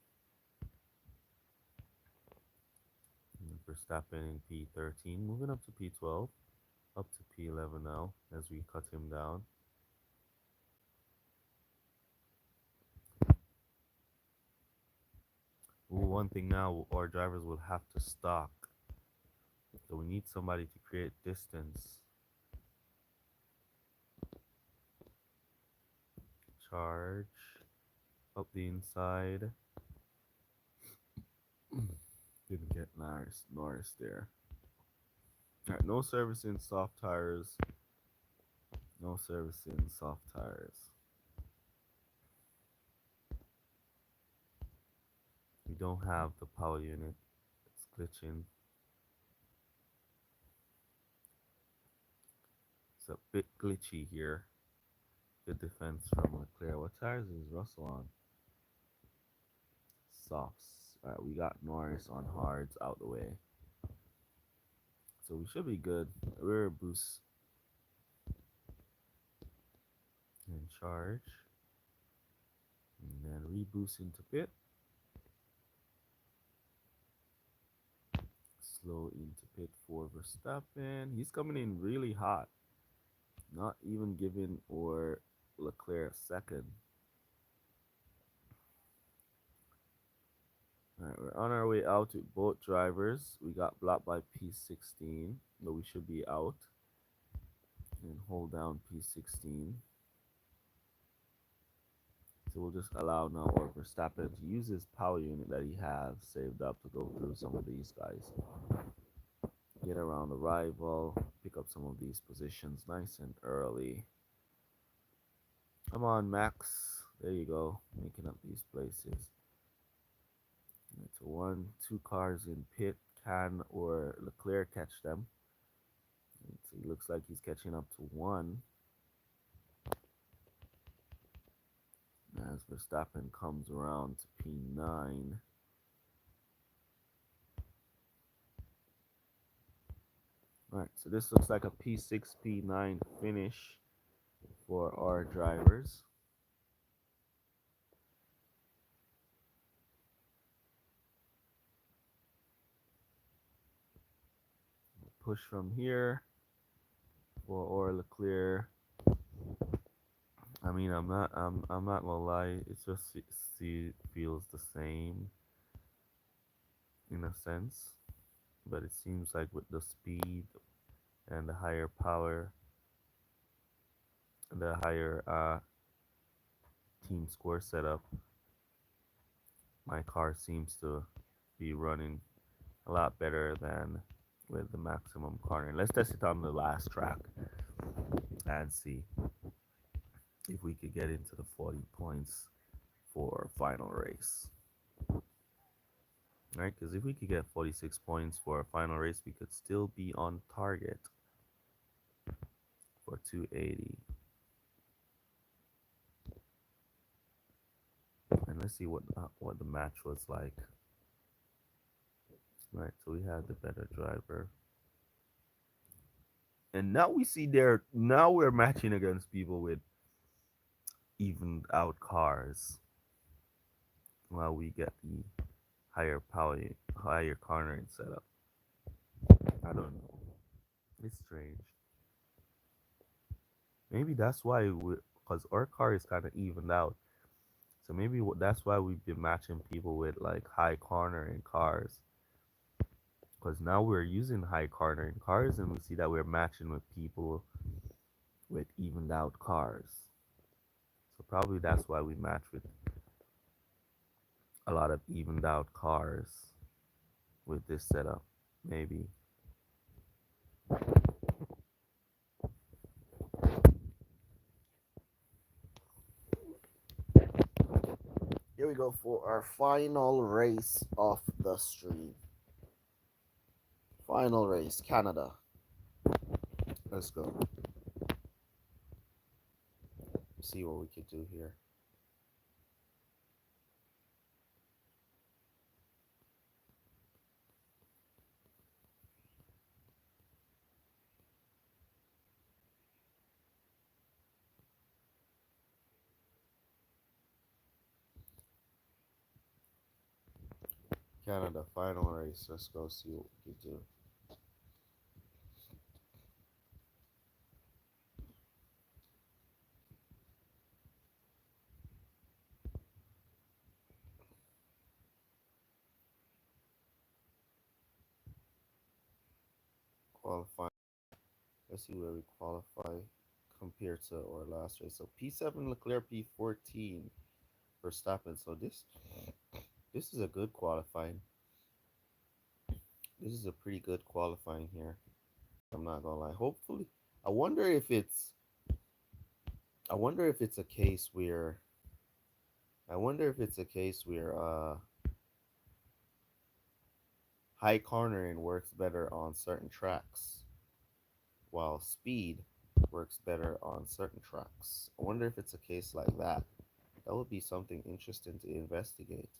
And Verstappen in P13, moving up to P12, up to P11 now as we cut him down. Ooh, one thing now, our drivers will have to stock. So we need somebody to create distance. Charge up the inside. Didn't get Norris there. Alright, no servicing soft tires. No servicing soft tires. We don't have the power unit. It's glitching. It's a bit glitchy here. Good defense from Leclerc. What tires is Russell on? Softs. Alright, we got Norris on hards out the way. So we should be good. Rear boost. And charge. And then reboost into pit. Slow into pit for Verstappen. He's coming in really hot. Not even giving or Leclerc a second. Alright, we're on our way out with both drivers. We got blocked by P16, but we should be out. And hold down P16. So we'll just allow now or Verstappen to use his power unit that he has saved up to go through some of these guys. Get around the rival, pick up some of these positions nice and early. Come on, Max. There you go, making up these places. It's 2 cars in pit. Can or Leclerc catch them? So he looks like he's catching up to 1. As Verstappen comes around to P9. Alright, so this looks like a P6, P9 finish for our drivers. Push from here for Leclerc. I mean, I'm not gonna lie. It just feels the same in a sense, but it seems like with the speed and the higher power, the higher team score setup, my car seems to be running a lot better than with the maximum cornering. Let's test it on the last track and see if we could get into the 40 points for final race. Right, because if we could get 46 points for a final race, we could still be on target for 280. And let's see what the match was like. Right, so we had the better driver. And now we see now we're matching against people with evened out cars. While we get the higher power, higher cornering setup. I don't know. It's strange. Maybe that's why because our car is kind of evened out. So maybe that's why we've been matching people with like high cornering cars. Because now we're using high cornering cars and we see that we're matching with people with evened out cars. So probably that's why we match with a lot of evened out cars with this setup. Maybe. Here we go for our final race of the stream. Final race, Canada. Let's go. See what we could do here. Canada final race. Let's go see what we can do. Qualify. Let's see where we qualify compared to our last race. So P7 Leclerc, P14 Verstappen. So this is a good qualifying. This is a pretty good qualifying here. I'm not gonna lie. Hopefully, I wonder if it's I wonder if it's a case where I wonder if it's a case where high cornering works better on certain tracks, while speed works better on certain tracks. I wonder if it's a case like that. That would be something interesting to investigate.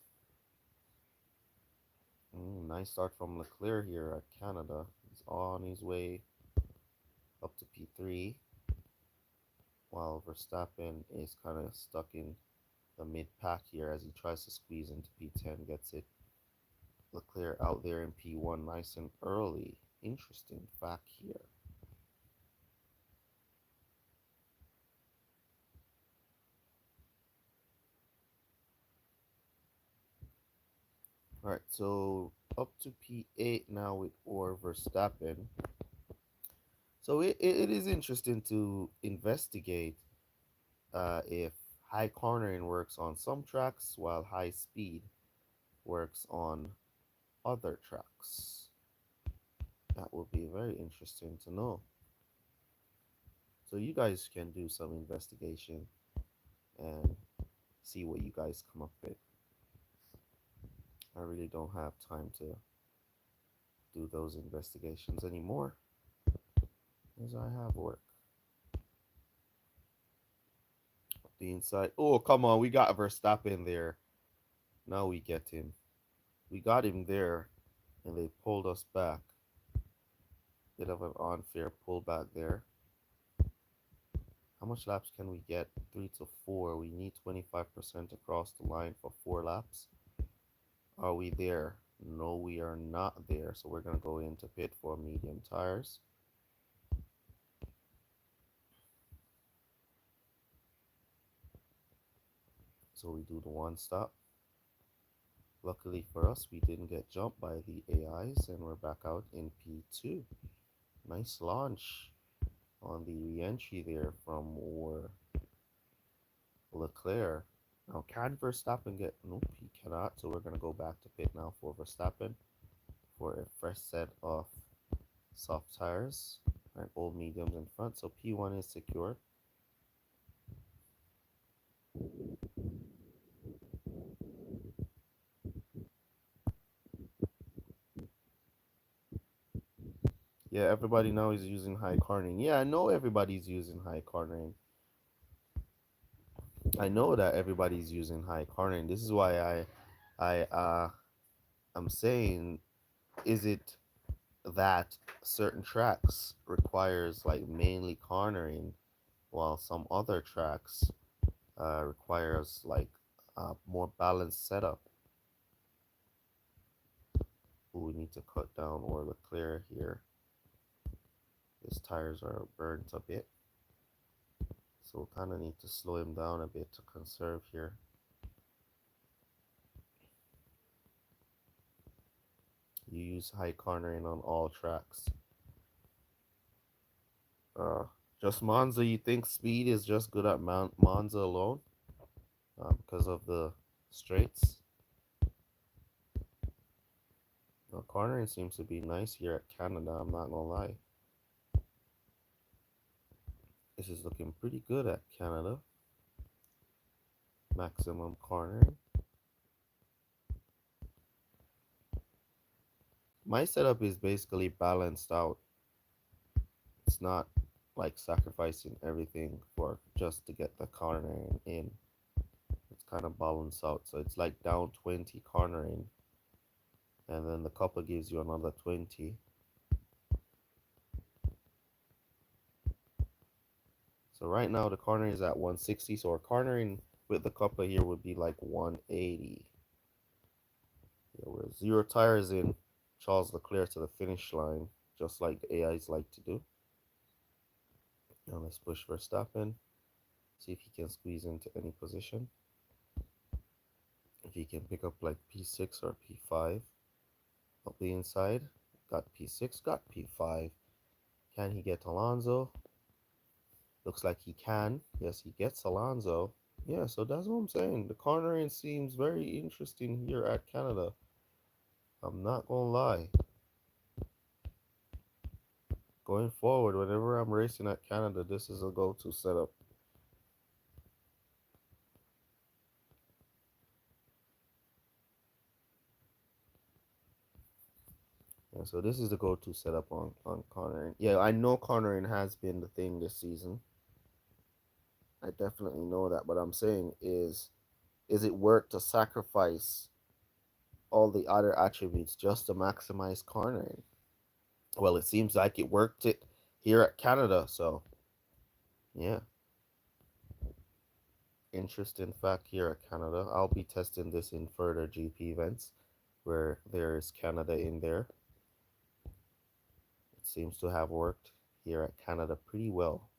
Nice start from Leclerc here at Canada. He's on his way up to P3, while Verstappen is kind of stuck in the mid pack here as he tries to squeeze into P10, gets it. Leclerc out there in P1 nice and early. Interesting fact here. All right, so up to P8 now with or Verstappen. So it is interesting to investigate if high cornering works on some tracks while high speed works on other tracks. That would be very interesting to know. So you guys can do some investigation and see what you guys come up with. I really don't have time to do those investigations anymore as I have work. The inside. Oh, come on. We got Verstappen there. Now we get him. We got him there, and they pulled us back. Bit of an unfair pullback there. How much laps can we get? 3 to 4. We need 25% across the line for 4 laps. Are we there? No, we are not there. So we're going to go into pit for medium tires. So we do the one stop. Luckily for us, we didn't get jumped by the AIs, and we're back out in P2. Nice launch on the re-entry there from Leclerc. Now, can Verstappen get... Nope, he cannot. So we're going to go back to pit now for Verstappen for a fresh set of soft tires and old mediums in front. So P1 is secured. Yeah, everybody now is using high cornering. Yeah, I know everybody's using high cornering. I know that everybody's using high cornering. This is why I'm saying, is it that certain tracks requires like mainly cornering, while some other tracks requires like a more balanced setup? Ooh, we need to cut down or Leclerc here. His tires are burnt a bit, so we kind of need to slow him down a bit to conserve here. You use high cornering on all tracks. Uh, just Monza, you think speed is just good at Monza alone? Because of the straights? Now, cornering seems to be nice here at Canada, I'm not gonna lie. This is looking pretty good at Canada. Maximum cornering. My setup is basically balanced out. It's not like sacrificing everything for just to get the cornering in. It's kind of balanced out. So it's like down 20 cornering, and then the copper gives you another 20. So right now the cornering is at 160. So our cornering with the copper here would be like 180. Yeah, we're 0 tires in. Charles Leclerc to the finish line, just like the AIs like to do. Now let's push Verstappen. See if he can squeeze into any position. If he can pick up like P6 or P5 up the inside. Got P6, got P5. Can he get Alonso? Looks like he can. Yes, he gets Alonso. Yeah, so that's what I'm saying. The cornering seems very interesting here at Canada. I'm not gonna lie. Going forward, whenever I'm racing at Canada, this is a go-to setup. Yeah, so this is the go-to setup on cornering. Yeah, I know cornering has been the thing this season. I definitely know that. But I'm saying is it worth to sacrifice all the other attributes just to maximize cornering? Well, it seems like it worked it here at Canada. So yeah, interesting fact here at Canada. I'll be testing this in further GP events where there's Canada in there. It seems to have worked here at Canada pretty well.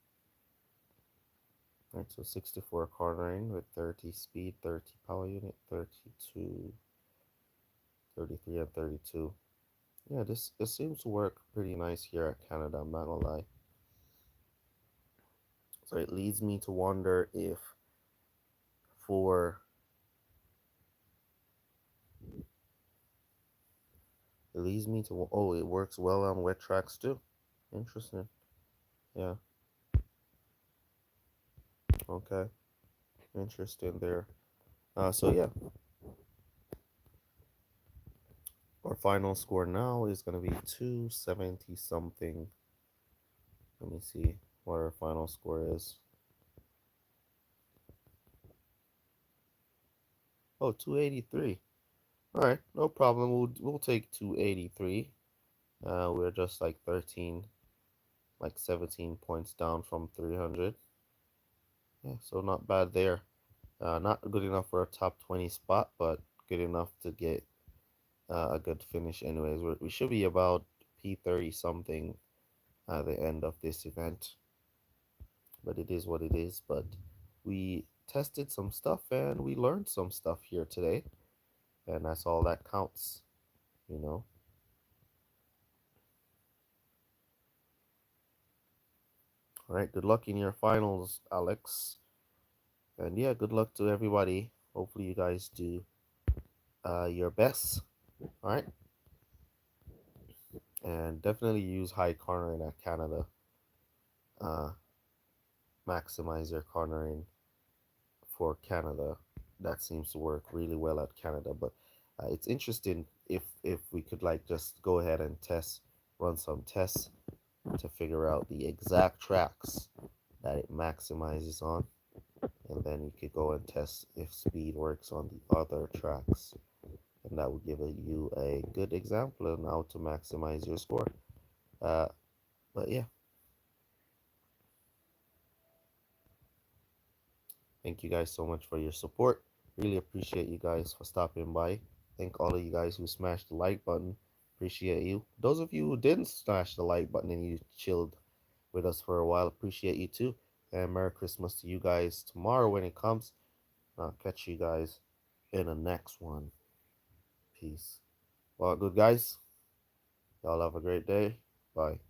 Right, so 64 cornering with 30 speed, 30 power unit, 32, 33, and 32. Yeah, this seems to work pretty nice here at Canada, I'm not gonna lie. So it leads me to wonder if for it leads me to oh, it works well on wet tracks too. Interesting. Yeah. Okay. Interesting there. So yeah, our final score now is gonna be 270 something. Let me see what our final score is. Oh, 283. All right, no problem. We'll take 283. We're just like 13, like 17 points down from 300. Yeah, so not bad there. Not good enough for a top 20 spot, but good enough to get a good finish. Anyways, we should be about P30 something at the end of this event, but it is what it is. But we tested some stuff and we learned some stuff here today, and that's all that counts, you know. All right, good luck in your finals, Alex. And yeah, good luck to everybody. Hopefully, you guys do your best. All right, and definitely use high cornering at Canada. Uh, maximize your cornering for Canada. That seems to work really well at Canada. But it's interesting if we could like just go ahead and run some tests to figure out the exact tracks that it maximizes on, and then you could go and test if speed works on the other tracks, and that would give you a good example on how to maximize your score. Uh, but yeah, thank you guys so much for your support. Really appreciate you guys for stopping by. Thank all of you guys who smashed the like button. Appreciate you. Those of you who didn't smash the like button and you chilled with us for a while, appreciate you too. And Merry Christmas to you guys tomorrow when it comes. I'll catch you guys in the next one. Peace. Well, good guys. Y'all have a great day. Bye.